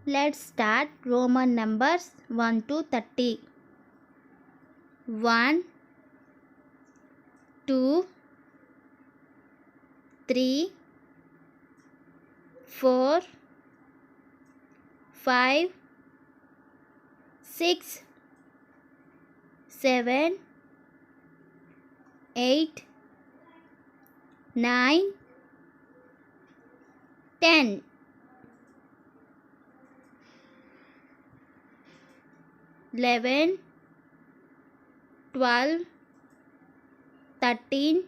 Let's start Roman numbers 1 to 30. 1, 2, 3, 4, 5, 6, 7, 8, 9, 10. 11, 12, 13,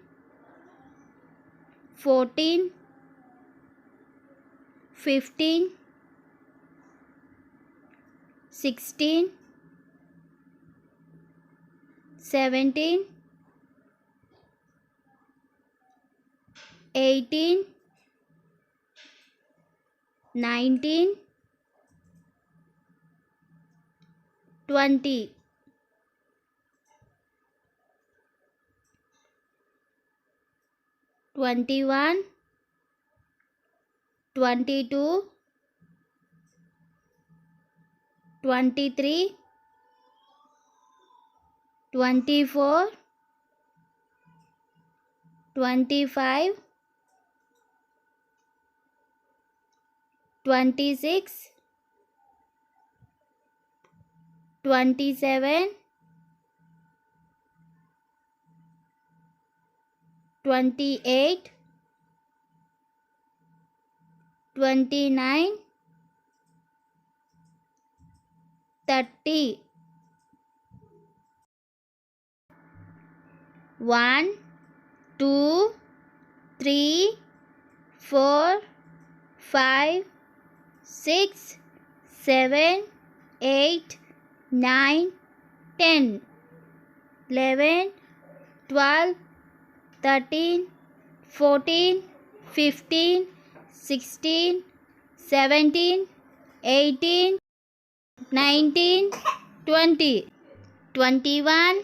14, 15, 16, 17, 18, 19, 20. 21, 22, 23, 24, 25, 26, 27, 28, 29, 30. 1, 2, 3, 4, 5, 6, 7, 8, 9, 10, 11, 12, 13, 14, 15, 16, 17, 18, 19, 20, 21,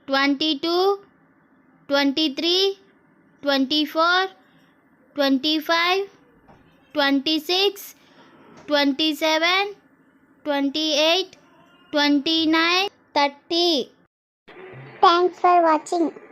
22, 23, 24, 25, 26, 27, 28, 29, 30. Thanks for watching.